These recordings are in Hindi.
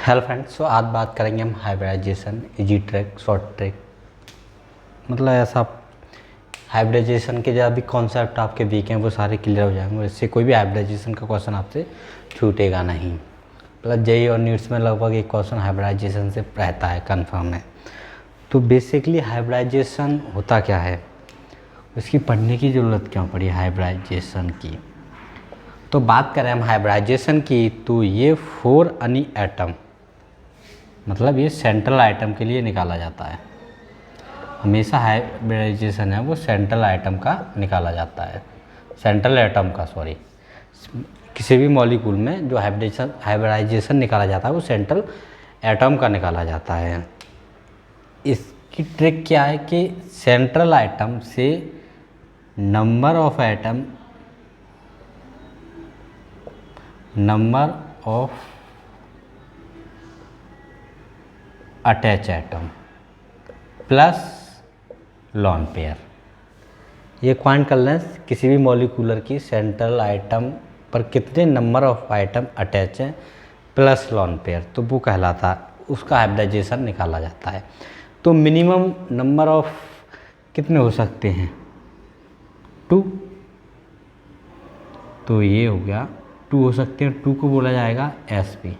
हेलो फ्रेंड्स, सो आज बात करेंगे हम hybridisation, easy trick, short trick. मतलब ऐसा हाइब्रिडाइजेशन के जो अभी कॉन्सेप्ट आपके वीक हैं वो सारे क्लियर हो जाएंगे। इससे कोई भी हाइब्रिडाइजेशन का क्वेश्चन आपसे छूटेगा नहीं। प्लस जेई और नीट्स में लगभग एक क्वेश्चन हाइब्रिडाइजेशन से रहता है, कन्फर्म है। तो बेसिकली हाइब्रिडाइजेशन होता क्या है, इसकी पढ़ने की ज़रूरत क्यों पड़ी हाइब्रिडाइजेशन की। तो बात करें हम हाइब्रिडाइजेशन की, तो ये 4 अनी एटम, मतलब ये सेंट्रल आइटम के लिए निकाला जाता है। हमेशा हाइब्रिडाइजेशन है वो सेंट्रल आइटम का निकाला जाता है, सेंट्रल एटम का, सॉरी। किसी भी मॉलिक्यूल में जो हाइब्रिडाइजेशन निकाला जाता है वो सेंट्रल एटम का निकाला जाता है। इसकी ट्रिक क्या है कि सेंट्रल आइटम से number of attach atom plus lone pair, ये क्वांट कर लें किसी भी मॉलिक्यूलर की सेंट्रल आइटम पर कितने नंबर ऑफ आइटम अटैच हैं प्लस लॉन पेयर, तो वो कहलाता, उसका हाइब्रिडाइजेशन निकाला जाता है। तो मिनिमम नंबर ऑफ कितने हो सकते हैं, 2। तो ये हो गया 2 हो सकते हैं, 2 को बोला जाएगा sp।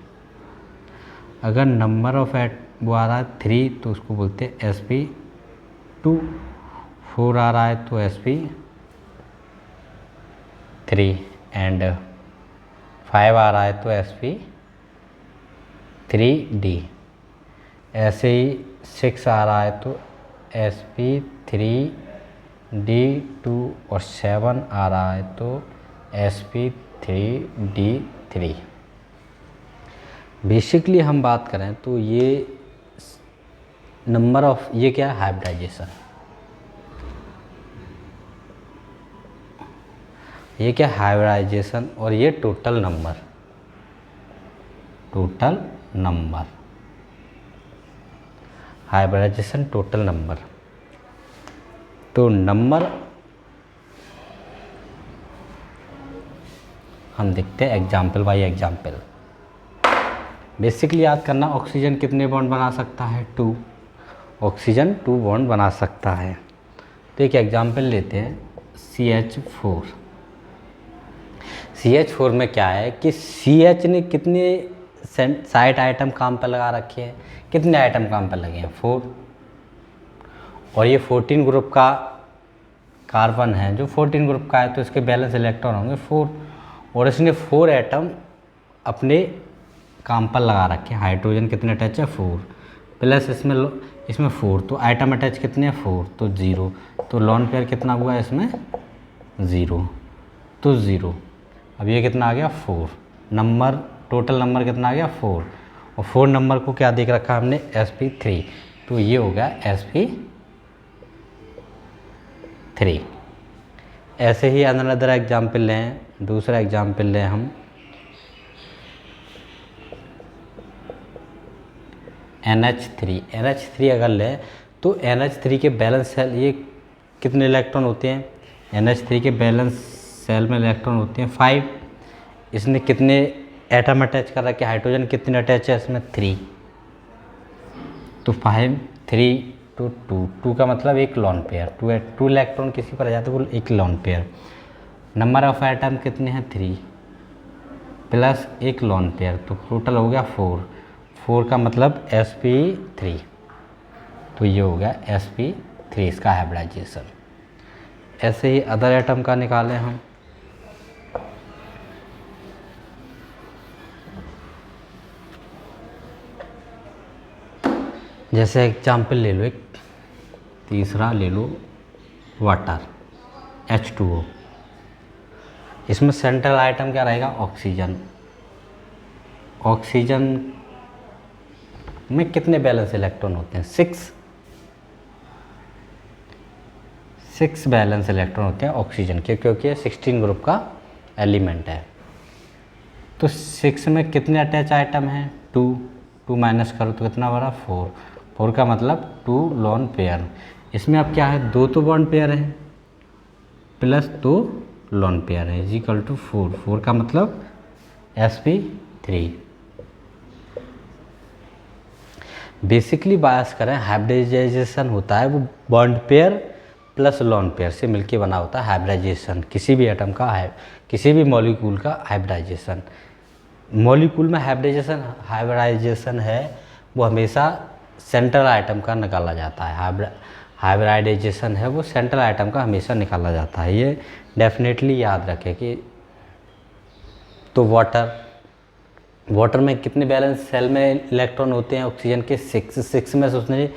अगर नंबर ऑफ वो आ रहा है 3 तो उसको बोलते हैं sp2। 4 आ रहा है तो sp3 एंड 5 आ रहा है तो sp3d। ऐसे ही 6 आ रहा है तो sp3d2 और 7 आ रहा है तो sp3d3। बेसिकली हम बात करें तो ये नंबर ऑफ, ये क्या है हाइब्रिडाइजेशन, ये क्या हाइब्रिडाइजेशन, और ये total number hybridisation total number. तो नंबर हम देखते हैं एग्जाम्पल बाय एग्जाम्पल। बेसिकली याद करना, ऑक्सीजन कितने बॉन्ड बना सकता है, 2। ऑक्सीजन 2 बॉन्ड बना सकता है। तो एक एग्जाम्पल लेते हैं CH4। CH4 में क्या है कि CH ने कितने साइड आइटम काम पर लगा रखे हैं, कितने आइटम काम पर लगे हैं, 4। और ये 14 ग्रुप का कार्बन है, जो 14 ग्रुप का है तो इसके बैलेंस इलेक्ट्रॉन होंगे 4। और इसने 4 एटम अपने काम पर लगा रखे हैं। हाइड्रोजन कितने अटैच है, 4, प्लस इसमें 4, तो आइटम अटैच कितने हैं, 4, तो 0। तो लॉन पेयर कितना हुआ इसमें, 0, तो 0। अब ये कितना आ गया, 4 नंबर, टोटल नंबर कितना आ गया, 4। और 4 नंबर को क्या देख रखा हमने, sp3, तो ये हो गया sp3। ऐसे ही अनदर एग्जाम्पल लें, दूसरा एग्जाम्पल लें हम NH3 अगर लें तो NH3 के बैलेंस सेल, ये कितने इलेक्ट्रॉन होते हैं, NH3 के बैलेंस सेल में इलेक्ट्रॉन होते हैं 5। इसने कितने एटम अटैच कर रखे, हाइड्रोजन कितने अटैच है इसमें, 3। तो 5 3 to 2 का मतलब एक लॉन पेयर, 2 इलेक्ट्रॉन किसी पर आ जाते हैं वो एक lone pair. Number of atom कितने हैं, 3 प्लस एक लॉन पेयर, तो टोटल हो गया 4 का मतलब sp3। तो ये हो गया sp3 इसका हाइब्रिडाइजेशन। ऐसे ही अदर एटम का निकालें हम, जैसे एग्जाम्पल ले लो, एक तीसरा ले लो वाटर H2O। इसमें सेंट्रल आइटम क्या रहेगा, ऑक्सीजन। ऑक्सीजन में कितने बैलेंस इलेक्ट्रॉन होते हैं, 6 बैलेंस इलेक्ट्रॉन होते हैं ऑक्सीजन के, क्योंकि ये 16 ग्रुप का एलिमेंट है। तो 6 में कितने अटैच आइटम हैं, 2 माइनस करो तो कितना बड़ा, 4 का मतलब 2 लॉन पेयर। इसमें अब क्या है, 2 तो बॉन्ड पेयर है प्लस 2 लॉन पेयर है, इज इक्वल टू 4 का मतलब sp3। बेसिकली बायस करें, हाइब्रिडाइजेशन होता है वो bond pair plus lone pair से मिलके बना होता है हाइब्रिडाइजेशन, किसी भी एटम का है, किसी भी मॉलिक्यूल का हाइब्रिडाइजेशन। मॉलिक्यूल में हाइब्रिडाइजेशन है वो हमेशा सेंट्रल आइटम का निकाला जाता है। हाइब्रिडाइजेशन है वो सेंट्रल आइटम का हमेशा निकाला जाता है, ये डेफिनेटली याद रखें कि। तो वाटर में कितने बैलेंस सेल में इलेक्ट्रॉन होते हैं? ऑक्सीजन के 6 में से उसने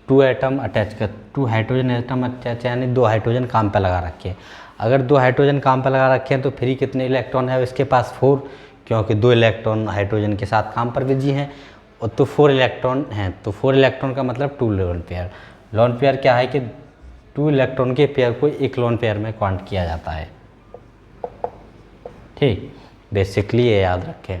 2 एटम अटैच कर, 2 हाइड्रोजन एटम अटैच, यानी 2 हाइड्रोजन काम पे लगा रखे हैं। अगर 2 हाइड्रोजन काम पे लगा रखे हैं तो फ्री कितने इलेक्ट्रॉन है इसके पास? 4, क्योंकि 2 इलेक्ट्रॉन हाइड्रोजन के साथ काम पर बिजी हैं, और तो 4 इलेक्ट्रॉन हैं, तो 4 इलेक्ट्रॉन का मतलब 2 लोन पेयर। लोन पेयर क्या है कि 2 इलेक्ट्रॉन के पेयर को एक लोन पेयर में काउंट किया जाता है। ठीक, बेसिकली ये याद रखें।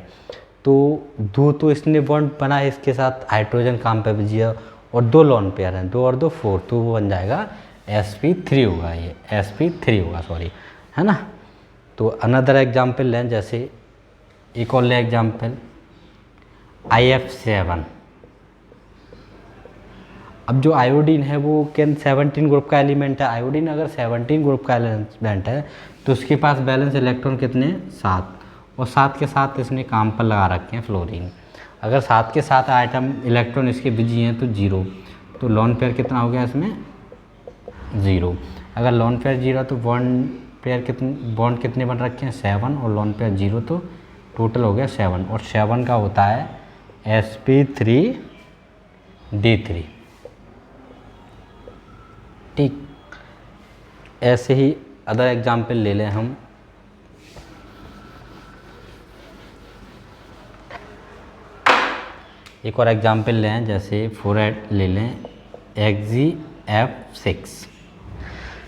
तो 2 तो इसने बॉन्ड बना है इसके साथ, हाइड्रोजन काम पे बिजी है, और 2 लोन पेयर हैं, 2 और 2 4, तो वो बन जाएगा sp3 होगा, ये sp3 होगा, सॉरी, है ना। तो अनदर एग्जाम्पल लें, जैसे एक और ले एग्जाम्पल IF7। अब जो आयोडीन है वो 17 ग्रुप का एलिमेंट है। आयोडीन अगर 17 ग्रुप का एलिमेंट है तो उसके पास बैलेंस इलेक्ट्रॉन कितने? 7, और 7 के साथ इसने काम पर लगा रखे हैं फ्लोरीन। अगर 7 के साथ आइटम इलेक्ट्रॉन इसके बिजी हैं तो 0, तो लोन पेयर कितना हो गया इसमें? 0। अगर लोन पेयर 0 तो बॉन्ड कितने बन रखे हैं? 7, और लोन पेयर 0, तो टोटल हो गया 7, और 7 का होता है sp3d3। ठीक, ऐसे ही अदर एग्जाम्पल ले लें हम। एक और एग्जाम्पल लें, जैसे 4 ले लें, XgF6।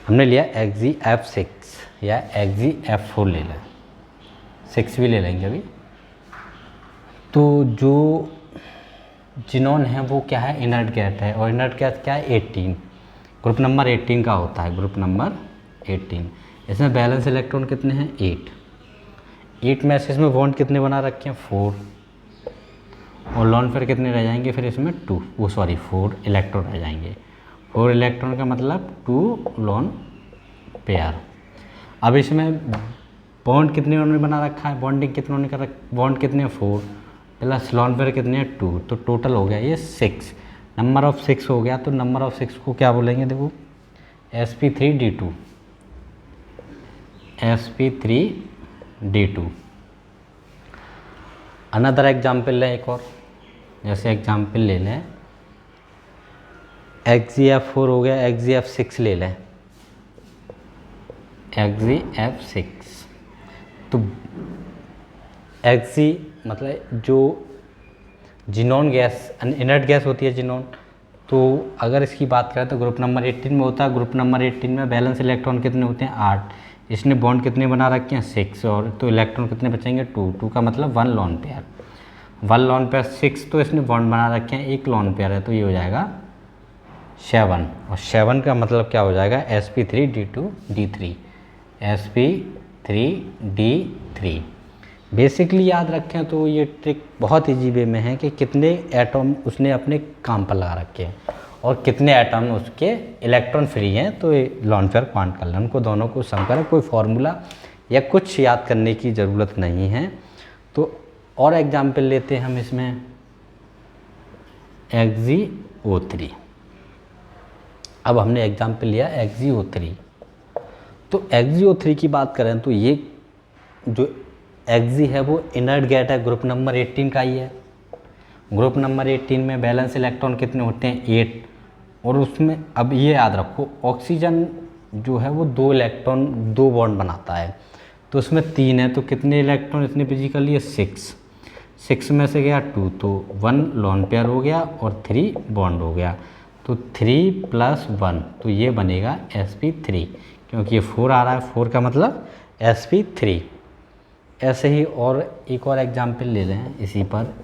हमने लिया XgF6 या XgF4 ले लें, 6 भी ले लेंगे अभी। तो जो जिनोन है वो क्या है? इनर्ट गैस है, और इनर्ट गैस क्या है? 18, ग्रुप नंबर 18 का होता है, ग्रुप नंबर 18। इसमें बैलेंस इलेक्ट्रॉन कितने हैं? 8 में से इसमें बॉन्ड कितने बना रखे हैं? 4, और लोन पेयर कितने रह जाएंगे फिर इसमें? 4 इलेक्ट्रॉन रह जाएंगे। 4 इलेक्ट्रॉन का मतलब 2 लोन पेयर। अब इसमें बॉन्ड कितने उन्होंने बना रखा है? बॉन्डिंग कितने उन्होंने कर रखा? बॉन्ड कितने? 4 प्लस लोन पेयर कितने हैं? 2, तो टोटल हो गया ये 6। नंबर ऑफ 6 हो गया, तो नंबर ऑफ 6 को क्या बोलेंगे? देखो, sp3d2, sp3d2। अनदर एग्जाम्पल लें एक और, जैसे एग्जाम्पल ले लें XgF4 हो गया, XgF6 ले लें, XgF6। तो Xg मतलब जो जिनोन गैस, इनर्ट गैस होती है जिनोन, तो अगर इसकी बात करें तो ग्रुप नंबर 18 में होता है। ग्रुप नंबर 18 में बैलेंस इलेक्ट्रॉन कितने होते हैं? 8। इसने बॉन्ड कितने बना रखे हैं? 6, और तो इलेक्ट्रॉन कितने बचेंगे? 2 का मतलब 1 लोन पेयर। 1 लोन पेयर 6, तो इसने बॉन्ड बना रखे हैं, 1 लोन पेयर है, तो ये हो जाएगा 7, और 7 का मतलब क्या हो जाएगा? sp3d2d3, sp3d3। बेसिकली याद रखें तो ये ट्रिक बहुत इजी वे में है कि कितने एटम उसने अपने काम पर लगा रखे हैं और कितने एटम उसके इलेक्ट्रॉन फ्री हैं, तो ये लोन पेयर काउंट कर लें, उनको दोनों को सम करें। कोई फार्मूला या कुछ याद करने की ज़रूरत नहीं है। तो और एग्जाम्पल लेते हैं हम इसमें, XgO3। अब हमने एग्जाम्पल लिया XgO3। तो XgO3 की बात करें तो ये जो Xg है वो इनर्ट गैस है, ग्रुप नंबर 18 का ही है। ग्रुप नंबर 18 में बैलेंस इलेक्ट्रॉन कितने होते हैं? 8, और उसमें अब ये याद रखो, ऑक्सीजन जो है वो 2 इलेक्ट्रॉन 2 बॉन्ड बनाता है, तो उसमें 3 है, तो कितने इलेक्ट्रॉन इसने बिजी कर लिए? 6 में से गया 2, तो 1 लोन पेयर हो गया और 3 बॉन्ड हो गया, तो 3 + 1, तो ये बनेगा sp3, क्योंकि ये 4 आ रहा है, 4 का मतलब sp3। ऐसे ही और एक और एग्जाम्पल ले लें इसी पर,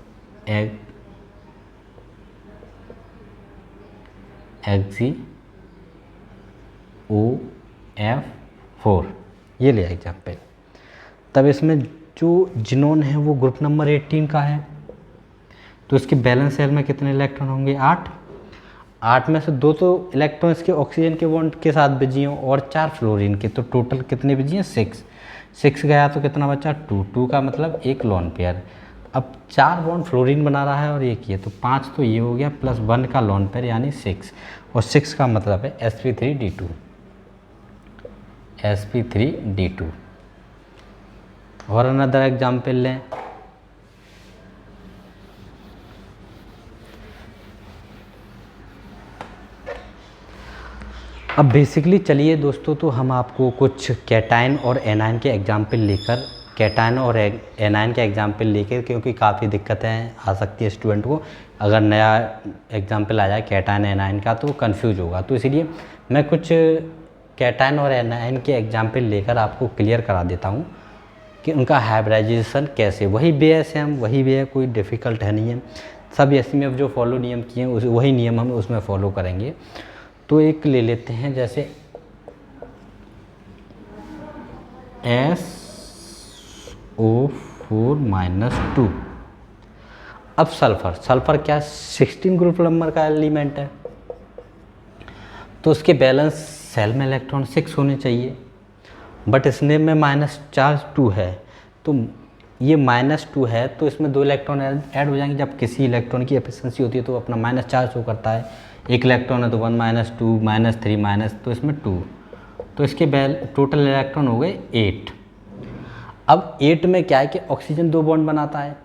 XgOF4 ये लिया एग्जाम्पल। तब इसमें जो जिनोन है वो ग्रुप नंबर 18 का है, तो इसके बैलेंस शेल में कितने इलेक्ट्रॉन होंगे? 8। 8 में से 2 तो इलेक्ट्रॉन इसके ऑक्सीजन के बॉन्ड के साथ बिजी हैं और 4 फ्लोरीन के, तो टोटल कितने बिजी हैं? 6। 6 गया तो कितना बचा? 2। 2 का मतलब एक लोन पेयर। अब 4 बॉन्ड फ्लोरीन बना रहा है और एक ये, तो 5 तो ये हो गया प्लस 1 का लोन पेयर यानी 6, और 6 का मतलब है sp3d2। sp3d2। और अनदर एग्जाम्पल लें। अब बेसिकली चलिए दोस्तों, तो हम आपको कुछ कैटायन और एनायन के एग्जाम्पल लेकर, कैटायन और एनायन के एग्जाम्पल लेकर, क्योंकि काफ़ी दिक्कतें आ सकती है स्टूडेंट को, अगर नया एग्जाम्पल आ जाए कैटायन एनायन का तो कंफ्यूज होगा। तो इसीलिए मैं कुछ कैटायन और एनायन के एग्जाम्पल लेकर आपको क्लियर करा देता हूँ कि उनका हाइब्रिडाइजेशन कैसे। वही वे है सेम, वही वे है, कोई डिफ़िकल्ट है नहीं है। सब एसएमएफ जो फॉलो नियम किए हैं वही नियम हम उसमें फॉलो करेंगे। तो एक ले लेते हैं जैसे SO4-2। अब सल्फर क्या 16 ग्रुप नंबर का एलिमेंट है, तो उसके बैलेंस सेल में इलेक्ट्रॉन 6 होने चाहिए, बट इसमें में -2 है, तो ये -2 है तो इसमें 2 इलेक्ट्रॉन ऐड हो जाएंगे। जब किसी इलेक्ट्रॉन की एफिशिएंसी होती है तो अपना -4 शो करता है, एक इलेक्ट्रॉन है तो 1 -2 -3 तो इसमें 2, तो इसके टोटल इलेक्ट्रॉन हो गए 8। अब 8 में क्या है कि ऑक्सीजन 2 बॉन्ड बनाता है,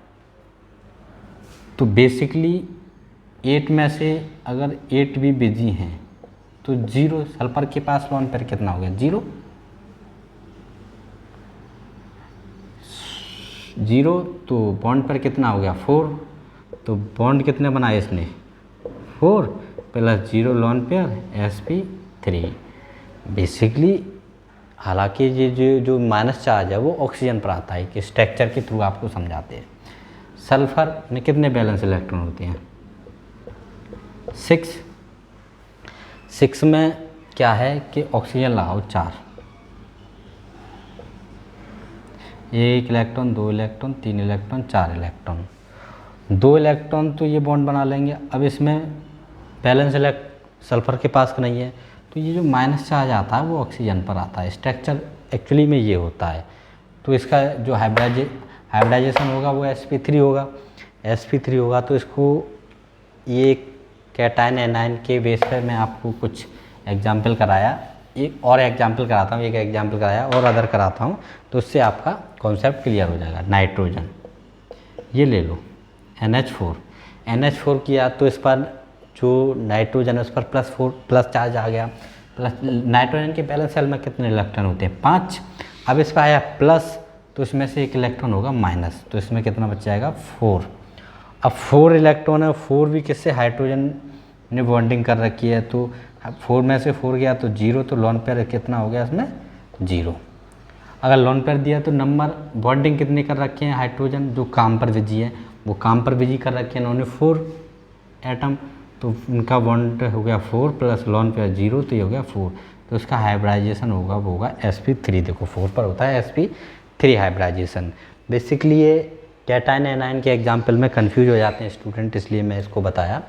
तो बेसिकली 8 में से अगर 8 भी बिजी हैं तो 0, सल्फर के पास लोन पेयर कितना हो गया? 0, तो बॉन्ड पर कितना हो गया? 4, तो बॉन्ड कितने बनाए इसने? 4 + 0 लोन पेयर sp3। बेसिकली हालांकि ये जो माइनस चार्ज है वो ऑक्सीजन पर आता है, कि स्ट्रक्चर के थ्रू आपको समझाते हैं। सल्फर में कितने बैलेंस इलेक्ट्रॉन होते हैं? 6। 6 में क्या है कि ऑक्सीजन लगाओ 4, 1 electron, 2 electron, 3 electron, 4 electron, 2 electron तो ये बॉन्ड बना लेंगे। अब इसमें बैलेंस सल्फर के पास नहीं है, तो ये जो माइनस चार्ज आता है वो ऑक्सीजन पर आता है। स्ट्रक्चर एक्चुअली में ये होता है, तो इसका जो हाइब्रिडाइजेशन होगा वो sp3 होगा। sp3 होगा तो इसको ये कैटायन एनायन के बेस पर मैं आपको कुछ एग्जाम्पल कराया, एक और एग्जाम्पल कराता हूँ, एक एग्जाम्पल कराया और अदर कराता हूँ, तो उससे आपका कॉन्सेप्ट क्लियर हो जाएगा। नाइट्रोजन ये ले लो, NH4 किया तो इस पर जो नाइट्रोजन है उस पर प्लस चार्ज आ गया। प्लस नाइट्रोजन के बैलेंस सेल में कितने इलेक्ट्रॉन होते हैं? 5। अब इस पर आया प्लस, तो इसमें से एक इलेक्ट्रॉन होगा माइनस, तो इसमें कितना बच जाएगा? 4। अब 4 इलेक्ट्रॉन है, 4 भी किससे? हाइड्रोजन ने बॉन्डिंग कर रखी है, तो 4 में से 4 गया तो 0, तो लोन पेयर कितना हो गया इसमें? 0। अगर लोन पेयर दिया तो नंबर बॉन्डिंग कितने कर रखे हैं? हाइड्रोजन जो काम पर बिजी है वो काम पर बिजी कर रखे हैं उन्होंने 4 एटम, तो उनका बॉन्ड हो गया 4 प्लस लोन पेयर 0, तो ये हो गया 4, तो उसका हाइब्रिडाइजेशन होगा वो होगा sp3। देखो 4 पर होता है sp3 हाइब्रिडाइजेशन। बेसिकली ये कैटायन एनायन के एग्जाम्पल में कंफ्यूज हो जाते हैं स्टूडेंट, इसलिए मैं इसको बताया।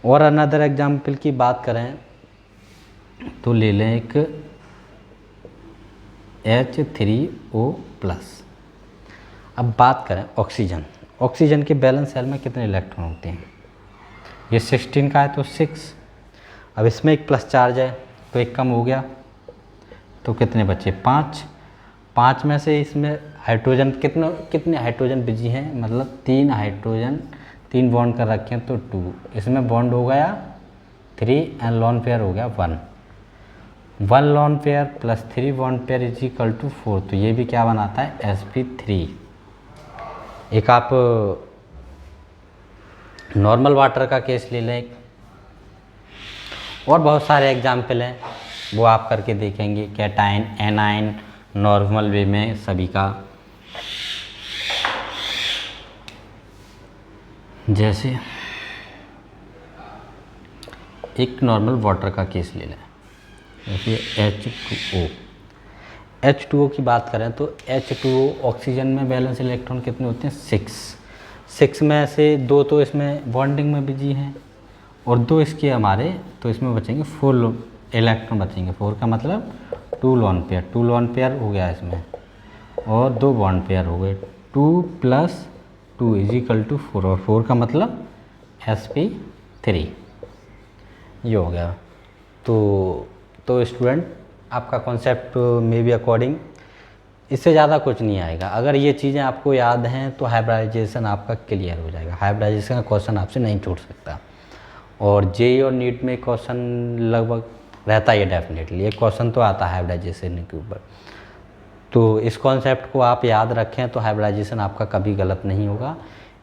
और अनदर एग्जाम्पल की बात करें तो ले लें एक H3O+। अब बात करें ऑक्सीजन के बैलेंस सेल में कितने इलेक्ट्रॉन होते हैं? ये 16 का है तो 6। अब इसमें एक प्लस चार्ज है तो एक कम हो गया, तो कितने बचे? 5। 5 में से इसमें हाइड्रोजन कितने हाइड्रोजन बिजी हैं? मतलब 3 हाइड्रोजन, 3 बॉन्ड कर रखे हैं तो 2, इसमें बॉन्ड हो गया 3 एंड लोन पेयर हो गया 1। 1 lone pair plus 3 bond pair = 4, तो ये भी क्या बनाता है? sp3। एक आप नॉर्मल वाटर का केस ले लें, और बहुत सारे एग्जाम्पल हैं वो आप करके देखेंगे, कैटायन एनायन नॉर्मल वे में सभी का। जैसे एक नॉर्मल वाटर का केस ले लें, जैसे H2O की बात करें तो H2O ऑक्सीजन में बैलेंस इलेक्ट्रॉन कितने होते हैं? 6। 6 में से 2 तो इसमें बॉन्डिंग में बिजी हैं और 2 इसके हमारे, तो इसमें बचेंगे 4 इलेक्ट्रॉन बचेंगे। 4 का मतलब 2 लोन पेयर, 2 लोन पेयर हो गया इसमें और 2 बॉन्ड पेयर हो गए। 2 + 2 = 4 और 4 का मतलब sp3, ये हो गया। तो स्टूडेंट आपका कॉन्सेप्ट मे बी अकॉर्डिंग इससे ज़्यादा कुछ नहीं आएगा। अगर ये चीज़ें आपको याद हैं तो हाइब्रिडाइजेशन आपका क्लियर हो जाएगा। हाइब्रिडाइजेशन का क्वेश्चन आपसे नहीं छूट सकता और जेईई और नीट में क्वेश्चन लगभग रहता ही है डेफिनेटली, एक क्वेश्चन तो आता है हाइब्रिडाइजेशन के ऊपर। तो इस कॉन्सेप्ट को आप याद रखें तो हाइब्रिडाइजेशन आपका कभी गलत नहीं होगा।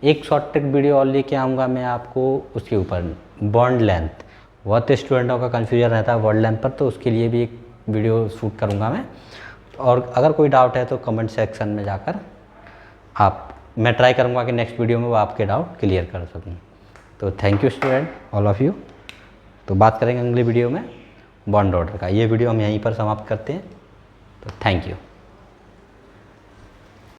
एक शॉर्ट ट्रिक वीडियो और लेके आऊँगा मैं आपको उसके ऊपर, बॉन्ड लेंथ। बहुत स्टूडेंटों का कन्फ्यूजन रहता है बॉन्ड लेंथ पर, तो उसके लिए भी एक वीडियो शूट करूँगा मैं। और अगर कोई डाउट है तो कमेंट सेक्शन में जाकर मैं ट्राई करूँगा कि नेक्स्ट वीडियो में वो आपके डाउट क्लियर कर सकूँ। तो thank you student, all of you. तो बात करेंगे अगले वीडियो में बॉन्ड ऑर्डर का। ये वीडियो हम यहीं पर समाप्त करते हैं। तो थैंक यू।